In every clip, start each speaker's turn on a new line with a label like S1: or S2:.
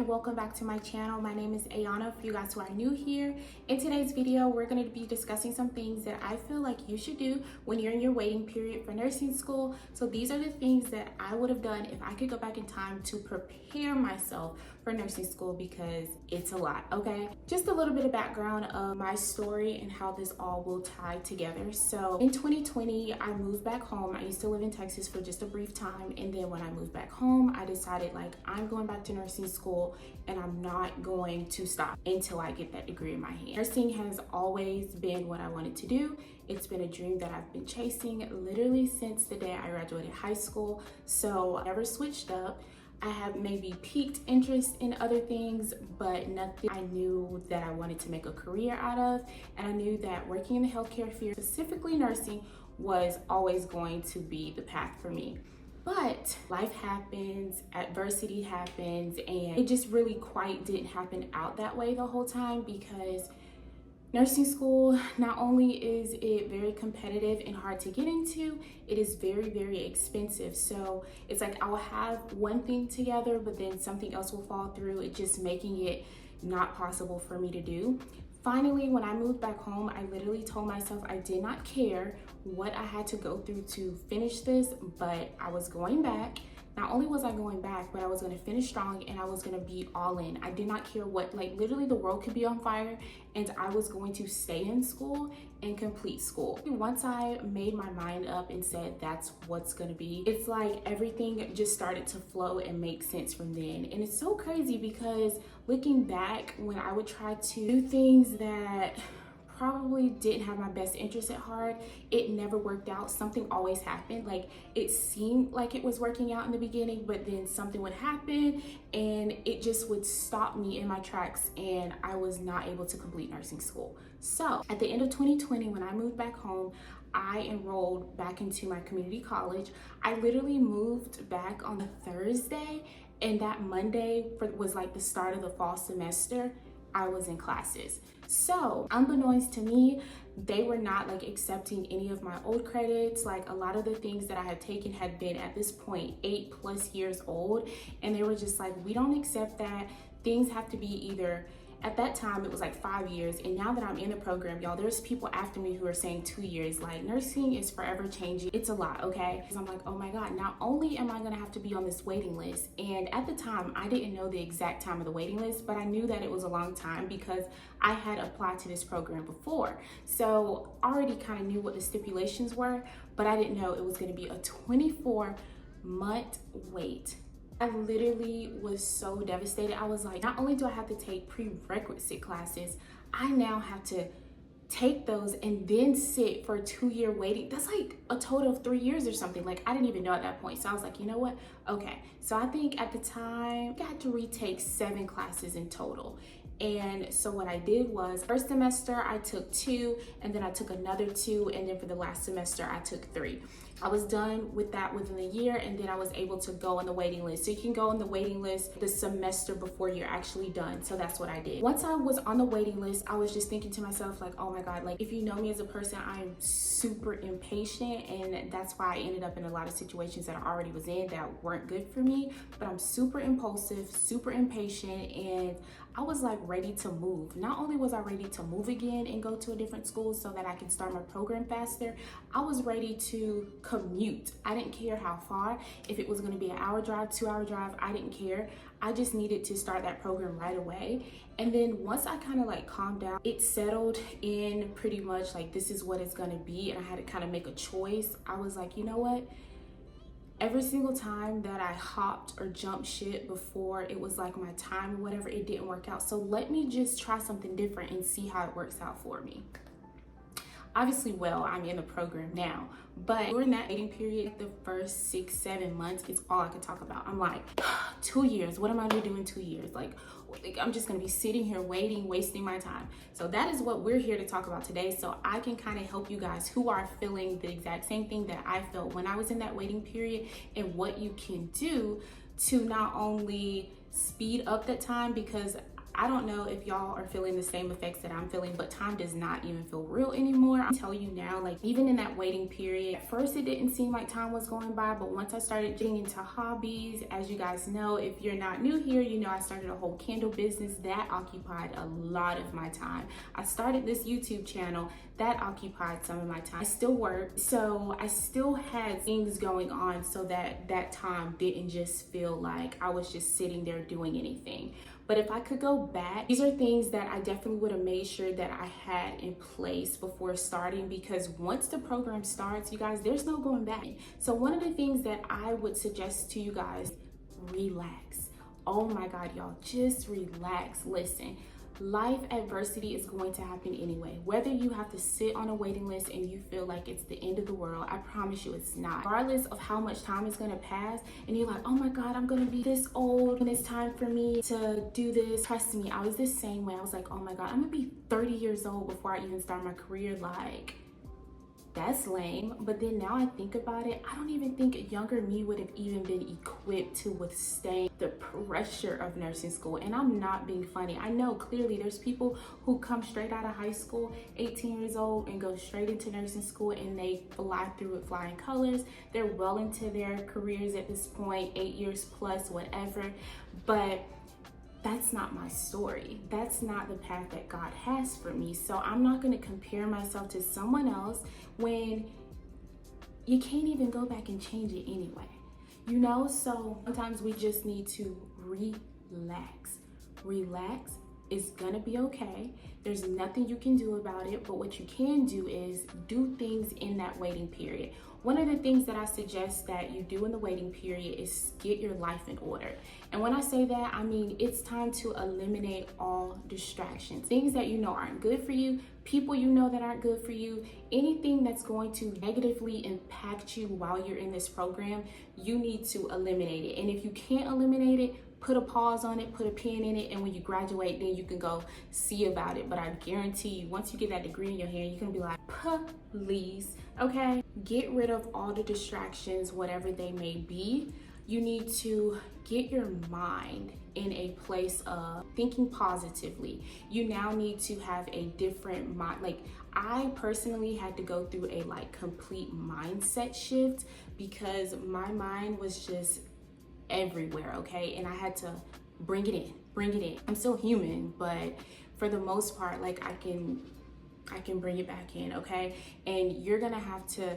S1: and welcome back to my channel. My name is Ayona for you guys who are new here. In today's video, we're going to be discussing some things that I feel like you should do when you're in your waiting period for nursing school. So these are the things that I would have done if I could go back in time to prepare myself for nursing school, because it's a lot, okay? Just a little bit of background of my story and how this all will tie together. So in 2020, I moved back home. I used to live in Texas for just a brief time, and then when I moved back home, I decided like I'm going back to nursing school and I'm not going to stop until I get that degree in my hand. Nursing has always been what I wanted to do. It's been a dream that I've been chasing literally since the day I graduated high school. So I never switched up. I have maybe piqued interest in other things, but nothing I knew that I wanted to make a career out of. And I knew that working in the healthcare field, specifically nursing, was always going to be the path for me. But life happens, adversity happens, and it just really quite didn't happen out that way the whole time, because nursing school, not only is it very competitive and hard to get into, it is very, very expensive. So it's like I'll have one thing together, but then something else will fall through, it just making it not possible for me to do. Finally, when I moved back home, I literally told myself I did not care what I had to go through to finish this, but I was going back. Not only was I going back, but I was going to finish strong and I was going to be all in. I did not care what, like literally the world could be on fire, and I was going to stay in school and complete school. Once I made my mind up and said that's what's going to be, it's like everything just started to flow and make sense from then. And it's so crazy because looking back, when I would try to do things that probably didn't have my best interest at heart, it never worked out. Something always happened. Like it seemed like it was working out in the beginning, but then something would happen and it just would stop me in my tracks, and I was not able to complete nursing school. So at the end of 2020, when I moved back home, I enrolled back into my community college. I literally moved back on a Thursday, and that Monday was like the start of the fall semester. I was in classes. So unbeknownst to me, they were not like accepting any of my old credits. Like a lot of the things that I had taken had been at this point 8+ years old, and they were just like, we don't accept that. Things have to be either, at that time it was like 5 years, and now that I'm in the program, y'all, there's people after me who are saying 2 years. Like nursing is forever changing. It's a lot, okay? Because I'm like, oh my God, not only am I gonna have to be on this waiting list, and at the time I didn't know the exact time of the waiting list, but I knew that it was a long time because I had applied to this program before. So already kind of knew what the stipulations were, but I didn't know it was gonna be a 24-month wait. I literally was so devastated. I was like, not only do I have to take prerequisite classes, I now have to take those and then sit for a 2-year waiting. That's like a total of 3 years or something. Like I didn't even know at that point. So I was like, you know what? Okay. So I think at the time I had to retake 7 classes in total. And so what I did was, first semester I took 2, and then I took another 2, and then for the last semester I took 3. I was done with that within a year, and then I was able to go on the waiting list. So you can go on the waiting list the semester before you're actually done. So that's what I did. Once I was on the waiting list, I was just thinking to myself like, oh my God, like if you know me as a person, I'm super impatient, and that's why I ended up in a lot of situations that I already was in that weren't good for me. But I'm super impulsive, super impatient, and I was like ready to move. Not only was I ready to move again and go to a different school so that I can start my program faster, I was ready to commute. I didn't care how far. If it was going to be an hour drive, 2-hour drive, I didn't care. I just needed to start that program right away. And then once I kind of like calmed down, it settled in pretty much like this is what it's going to be, and I had to kind of make a choice. I was like, you know what? Every single time that I hopped or jumped ship before, it was like my time or whatever, it didn't work out. So let me just try something different and see how it works out for me. Obviously, well, I'm in the program now, but during that waiting period, the first 6-7 months, it's all I could talk about. I'm like, 2 years, what am I gonna do in 2 years? Like I'm just gonna be sitting here waiting, wasting my time. So that is what we're here to talk about today. So I can kind of help you guys who are feeling the exact same thing that I felt when I was in that waiting period, and what you can do to not only speed up that time, because I don't know if y'all are feeling the same effects that I'm feeling, but time does not even feel real anymore. I'm telling you now, like even in that waiting period, at first it didn't seem like time was going by, but once I started getting into hobbies, as you guys know, if you're not new here, you know I started a whole candle business that occupied a lot of my time. I started this YouTube channel that occupied some of my time. I still work, so I still had things going on so that that time didn't just feel like I was just sitting there doing anything. But if I could go back, these are things that I definitely would have made sure that I had in place before starting, because once the program starts, you guys, there's no going back. So one of the things that I would suggest to you guys, relax. Oh my God, y'all, just relax. Listen, life adversity is going to happen anyway. Whether you have to sit on a waiting list and you feel like it's the end of the world, I promise you it's not. Regardless of how much time is going to pass and you're like, oh my God, I'm going to be this old and it's time for me to do this. Trust me, I was the same way. I was like, oh my God, I'm going to be 30 years old before I even start my career. Like, that's lame. But then now I think about it, I don't even think a younger me would have even been equipped to withstand the pressure of nursing school. And I'm not being funny. I know clearly there's people who come straight out of high school, 18 years old, and go straight into nursing school and they fly through with flying colors. They're well into their careers at this point, 8 years plus, whatever. But that's not my story. That's not the path that God has for me. So I'm not going to compare myself to someone else when you can't even go back and change it anyway. You know, so sometimes we just need to relax. Relax. It's gonna be okay. There's nothing you can do about it, but what you can do is do things in that waiting period. One of the things that I suggest that you do in the waiting period is get your life in order. And when I say that, I mean it's time to eliminate all distractions. Things that you know aren't good for you, people you know that aren't good for you, anything that's going to negatively impact you while you're in this program, you need to eliminate it. And if you can't eliminate it, put a pause on it, put a pin in it, and when you graduate, then you can go see about it. But I guarantee you, once you get that degree in your hand, you're gonna be like, please, okay? Get rid of all the distractions, whatever they may be. You need to get your mind in a place of thinking positively. You now need to have a different mind. Like, I personally had to go through a complete mindset shift because my mind was just everywhere, okay? And I had to bring it in. I'm still human, but for the most part, like I can bring it back in, okay? And you're gonna have to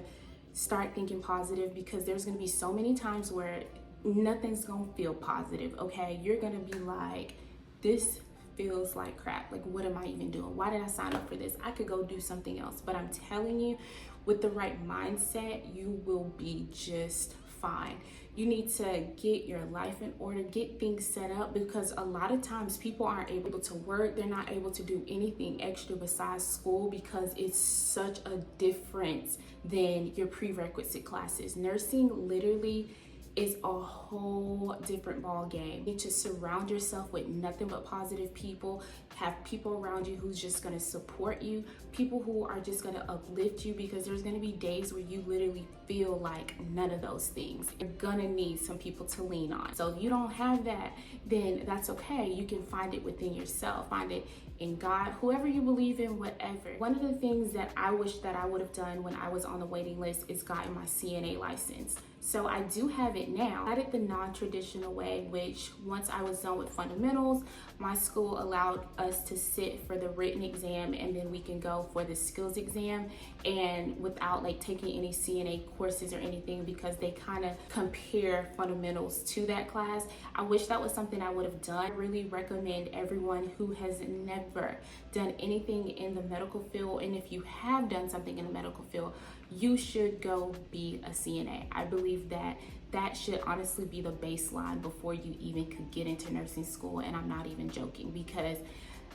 S1: start thinking positive because there's gonna be so many times where nothing's gonna feel positive, okay? You're gonna be like, this feels like crap. Like, what am I even doing? Why did I sign up for this? I could go do something else. But I'm telling you, with the right mindset, you will be just fine. You need to get your life in order, get things set up, because a lot of times people aren't able to work. They're not able to do anything extra besides school because it's such a difference than your prerequisite classes. Nursing literally is a whole different ball game. You need to surround yourself with nothing but positive people. Have people around you who's just gonna support you, people who are just gonna uplift you, because there's gonna be days where you literally feel like none of those things. You're gonna need some people to lean on. So if you don't have that, then that's okay. You can find it within yourself. Find it in God, whoever you believe in, whatever. One of the things that I wish that I would have done when I was on the waiting list is gotten my CNA license. So I do have it now. I did the non-traditional way, which once I was done with fundamentals, my school allowed us to sit for the written exam and then we can go for the skills exam, and without taking any CNA courses or anything, because they kind of compare fundamentals to that class. I wish that was something I would have done. I really recommend everyone who has never done anything in the medical field, and if you have done something in the medical field, you should go be a CNA. I believe that that should honestly be the baseline before you even could get into nursing school. And I'm not even joking, because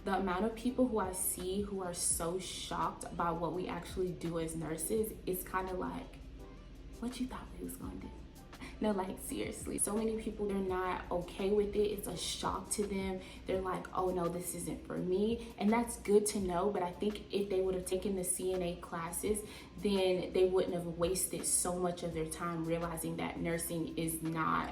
S1: the amount of people who I see who are so shocked about what we actually do as nurses, it's kind of like, what you thought we was gonna do? No, seriously. So many people, they're not okay with it. It's a shock to them. They're like, oh no, this isn't for me. And that's good to know. But I think if they would have taken the CNA classes, then they wouldn't have wasted so much of their time realizing that nursing is not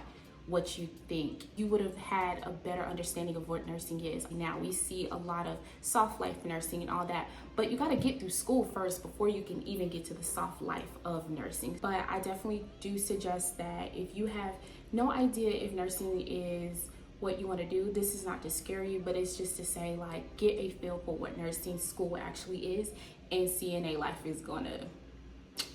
S1: what you think. You would have had a better understanding of what nursing is. Now we see a lot of soft life nursing and all that, but you got to get through school first before you can even get to the soft life of nursing. But I definitely do suggest that if you have no idea if nursing is what you want to do, this is not to scare you, but it's just to say, like, get a feel for what nursing school actually is, and CNA life is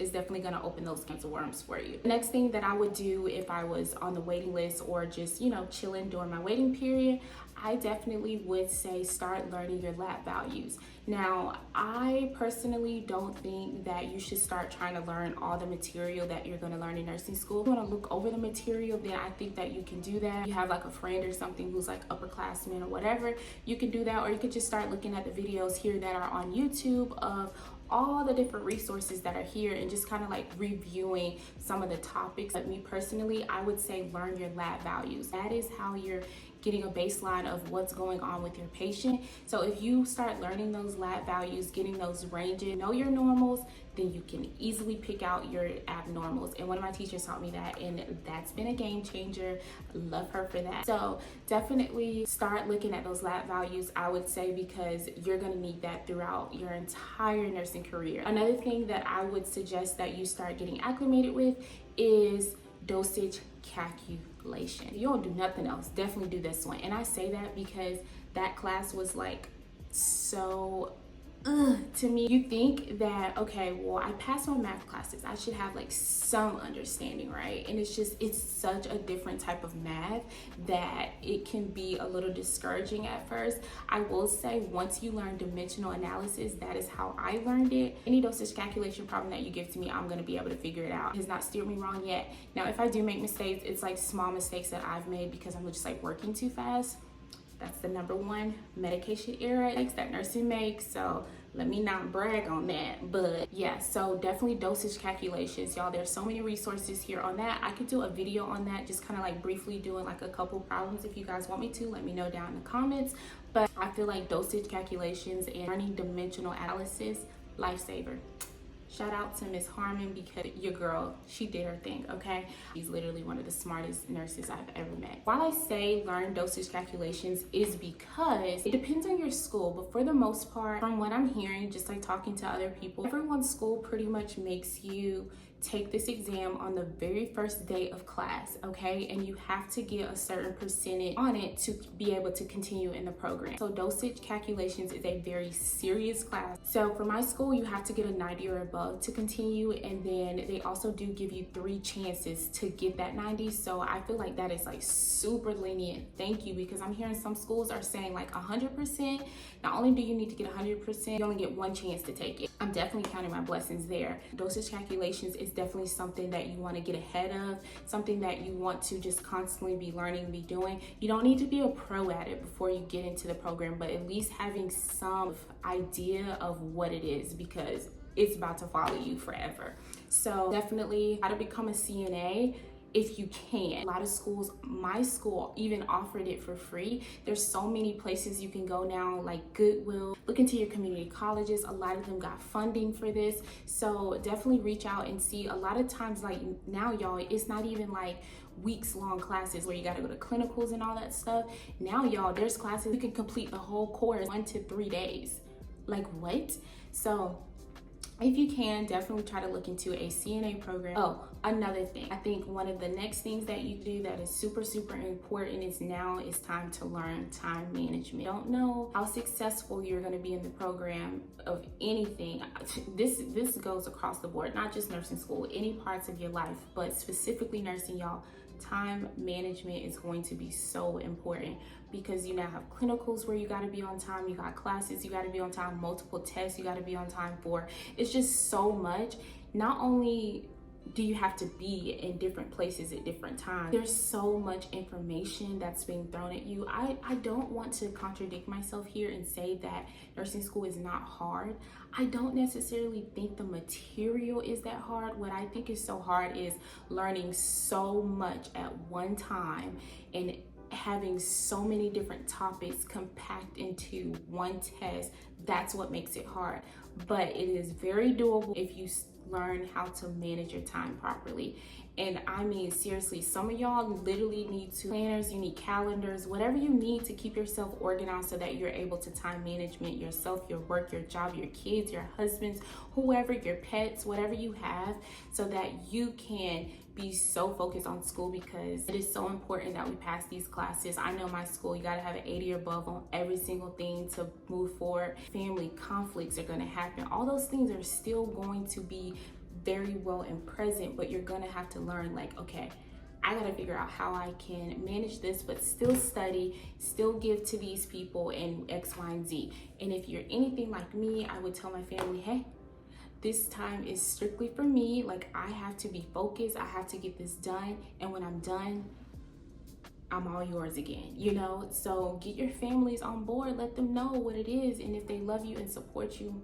S1: definitely going to open those cans of worms for you. The next thing that I would do if I was on the waiting list or just, you know, chilling during my waiting period, I definitely would say start learning your lab values. Now, I personally don't think that you should start trying to learn all the material that you're going to learn in nursing school. If you want to look over the material, then I think that you can do that. If you have like a friend or something who's like upperclassman or whatever, you can do that, or you could just start looking at the videos here that are on YouTube of all the different resources that are here and just kind of like reviewing some of the topics. But me personally, I would say learn your lab values. That is how you're getting a baseline of what's going on with your patient. So if you start learning those lab values, getting those ranges, know your normals, then you can easily pick out your abnormals. And one of my teachers taught me that, and that's been a game changer. Love her for that. So definitely start looking at those lab values, I would say, because you're gonna need that throughout your entire nursing career. Another thing that I would suggest that you start getting acclimated with is dosage calculation. If you don't do nothing else, definitely do this one. And I say that because that class was like so to me. You think that, okay, well, I passed my math classes, I should have like some understanding, right? And it's such a different type of math that it can be a little discouraging at first. I will say, once you learn dimensional analysis, that is how I learned it. Any dosage calculation problem that you give to me, I'm going to be able to figure it out. It has not steered me wrong yet. Now, if I do make mistakes, it's like small mistakes that I've made because I'm just like working too fast. That's the number one medication error that nursing makes. So let me not brag on that. But yeah, so definitely dosage calculations, y'all. There's so many resources here on that. I could do a video on that, just kind of like briefly doing like a couple problems. If you guys want me to, let me know down in the comments. But I feel like dosage calculations and learning dimensional analysis, lifesaver. Shout out to Miss Harmon, because your girl, she did her thing, okay? She's literally one of the smartest nurses I've ever met. Why I say learn dosage calculations is because it depends on your school, but for the most part, from what I'm hearing, just like talking to other people, everyone's school pretty much makes you take this exam on the very first day of class, okay? And you have to get a certain percentage on it to be able to continue in the program. So dosage calculations is a very serious class. So for my school, you have to get a 90 or above to continue, and then they also do give you 3 chances to get that 90. So I feel like that is like super lenient. Thank you, because I'm hearing some schools are saying like 100%. Not only do you need to get 100%, you only get 1 chance to take it. I'm definitely counting my blessings there. Dosage calculations is definitely something that you want to get ahead of, something that you want to just constantly be learning, be doing. You don't need to be a pro at it before you get into the program, but at least having some idea of what it is, because it's about to follow you forever. So definitely how to become a CNA if you can. A lot of schools, my school even offered it for free. There's so many places you can go now, like Goodwill. Look into your community colleges. A lot of them got funding for this. So definitely reach out and see. A lot of times, like now, y'all, it's not even like weeks long classes where you got to go to clinicals and all that stuff. Now, y'all, there's classes you can complete the whole course 1 to 3 days. Like what? So if you can, definitely try to look into a CNA program. Oh, another thing, I think one of the next things that you do that is super, super important is now is time to learn time management. Don't know how successful you're going to be in the program of anything. This goes across the board, not just nursing school, any parts of your life, but specifically nursing, y'all. Time management is going to be so important, because you now have clinicals where you got to be on time, you got classes you got to be on time, multiple tests you got to be on time for. It's just so much. Not only do you have to be in different places at different times, there's so much information that's being thrown at you. I don't want to contradict myself here and say that nursing school is not hard. I don't necessarily think the material is that hard. What I think is so hard is learning so much at one time and having so many different topics compact into one test. That's what makes it hard, but it is very doable if you learn how to manage your time properly. And I mean, seriously, some of y'all literally need to planners, you need calendars, whatever you need to keep yourself organized so that you're able to time management yourself, your work, your job, your kids, your husbands, whoever, your pets, whatever you have, so that you can be so focused on school, because it is so important that we pass these classes. I know my school, you gotta have an 80 or above on every single thing to move forward. Family conflicts are gonna happen. All those things are still going to be very well and present, but you're gonna have to learn, like, okay, I gotta figure out how I can manage this, but still study, still give to these people and X, Y, and Z. And if you're anything like me, I would tell my family, hey, this time is strictly for me. Like, I have to be focused, I have to get this done, and when I'm done, I'm all yours again, you know? So get your families on board, let them know what it is, and if they love you and support you,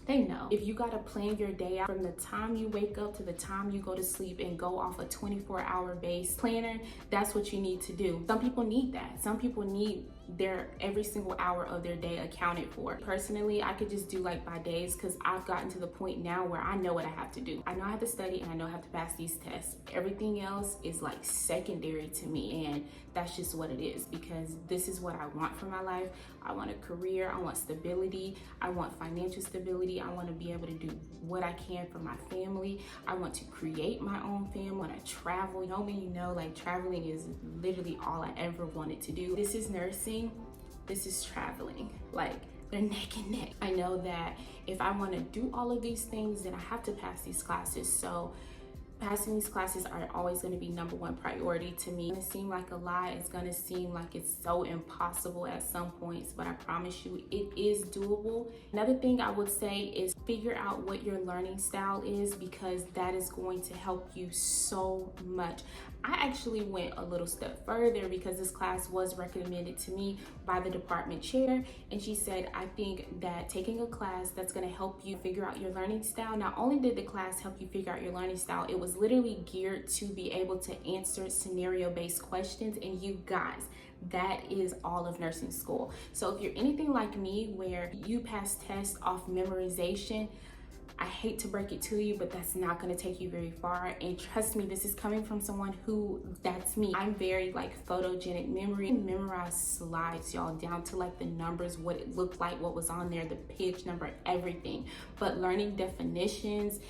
S1: they know. If you gotta plan your day out from the time you wake up to the time you go to sleep and go off a 24-hour base planner, that's what you need to do. Some people need that. Some people need their every single hour of their day accounted for. Personally, I could just do like by days, because I've gotten to the point now where I know what I have to do. I know I have to study and I know I have to pass these tests. Everything else is like secondary to me, and that's just what it is, because this is what I want for my life. I want a career, I want stability, I want financial stability, I want to be able to do what I can for my family. I want to create my own family. I want to travel. You know me, you know, like traveling is literally all I ever wanted to do. This is nursing, this is traveling. Like, they're neck and neck. I know that if I want to do all of these things, then I have to pass these classes. So passing these classes are always going to be number one priority to me. It's going to seem like a lie. It's going to seem like it's so impossible at some points, but I promise you it is doable. Another thing I would say is figure out what your learning style is, because that is going to help you so much. I actually went a little step further, because this class was recommended to me by the department chair, and she said, I think that taking a class that's going to help you figure out your learning style, not only did the class help you figure out your learning style, it was literally geared to be able to answer scenario-based questions. And you guys, that is all of nursing school. So if you're anything like me, where you pass tests off memorization, I hate to break it to you, but that's not going to take you very far. And trust me, this is coming from someone who, that's me. I'm very like photogenic memory. Memorize slides, y'all, down to like the numbers, what it looked like, what was on there, the page number, everything. But learning definitions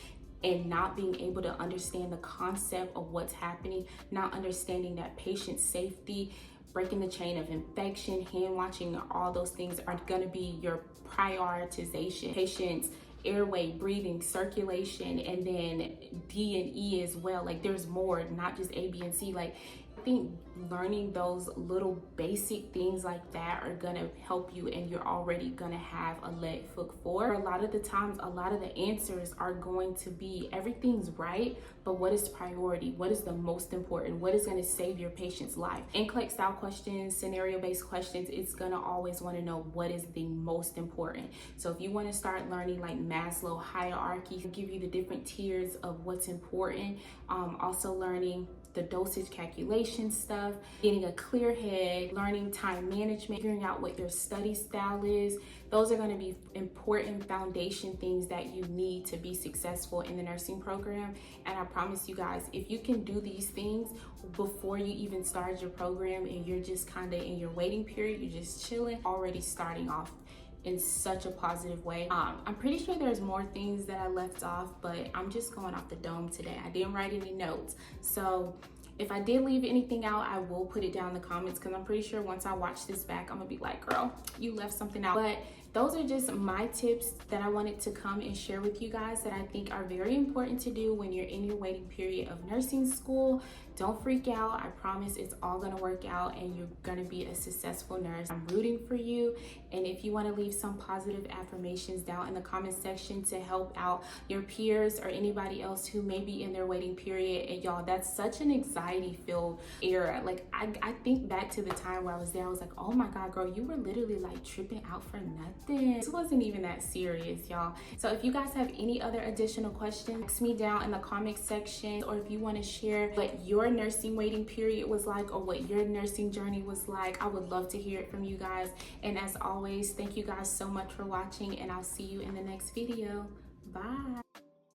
S1: and not being able to understand the concept of what's happening, not understanding that patient safety, breaking the chain of infection, hand washing, all those things are going to be your prioritization. Patients airway, breathing, circulation, and then D and E as well. Like, there's more, not just A, B, and C. Like, I think learning those little basic things like that are gonna help you, and you're already gonna have a leg foot forward. A lot of the times, a lot of the answers are going to be, everything's right, but what is priority? What is the most important? What is gonna save your patient's life? NCLEX style questions, scenario-based questions, it's gonna always wanna know what is the most important. So if you wanna start learning like Maslow hierarchy, give you the different tiers of what's important. Also learning the dosage calculation stuff, getting a clear head, learning time management, figuring out what your study style is. Those are going to be important foundation things that you need to be successful in the nursing program. And I promise you guys, if you can do these things before you even start your program and you're just kind of in your waiting period, you're just chilling, already starting off in such a positive way. I'm pretty sure there's more things that I left off, but I'm just going off the dome today. I didn't write any notes. So if I did leave anything out, I will put it down in the comments, because I'm pretty sure once I watch this back, I'm gonna be like, girl, you left something out. But those are just my tips that I wanted to come and share with you guys that I think are very important to do when you're in your waiting period of nursing school. Don't freak out. I promise it's all gonna work out and you're gonna be a successful nurse. I'm rooting for you. And if you wanna leave some positive affirmations down in the comment section to help out your peers or anybody else who may be in their waiting period, and y'all, that's such an anxiety-filled era. Like, I think back to the time where I was there, I was like, oh my God, girl, you were literally like tripping out for nothing. This wasn't even that serious, y'all. So if you guys have any other additional questions, ask me down in the comment section, or if you wanna share what your nursing waiting period was like or what your nursing journey was like, I would love to hear it from you guys. And as always, thank you guys so much for watching, and I'll see you in the next video. Bye.